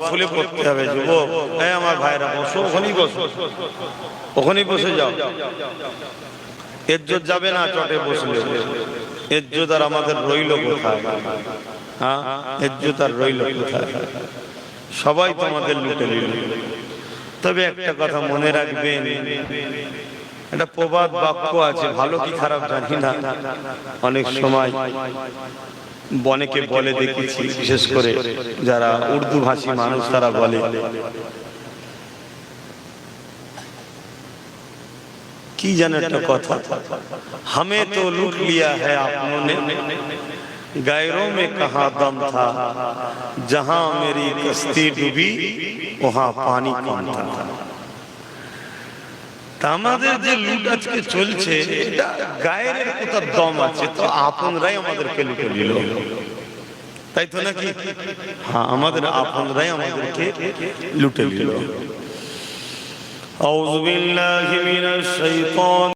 ফুলে পড়তে হবে যুবক। এই আমার ভাইরা বসো, ওখানেই বসো, ওখানেই বসে যাও। ইজ্জত যাবে না চটে বসলে। ইজ্জত আর আমাদের রইল কোথায়? হ্যাঁ, ইজ্জত আর রইল কোথায়? সবাই তোমাদের লুটে নিল। তবে একটা কথা মনে রাখবেন, একটা প্রবাদ বাক্য আছে, ভালো কি খারাপ জানি না, অনেক সময় অনেকে বলে দেখেছি, বিশেষ করে যারা উর্দু ভাষী মানুষ তারা বলে, কি জানো একটা কথা, हमें तो लूट लिया है आपनों ने, गैरों में कहाँ दम था, जहां मेरी कश्ती डूबी वहां पानी कम था। আমাদের যে লুট আজকে চলছে, এটা গায়ের কোথাও দম আছে, তো আপনরাই আমাদেরকে লুটে নিল, তাই তো নাকি? হ্যাঁ, আমাদের আপনরাই আমাদেরকে লুটে নিল। আউযু বিল্লাহি মিনাশ শাইতানির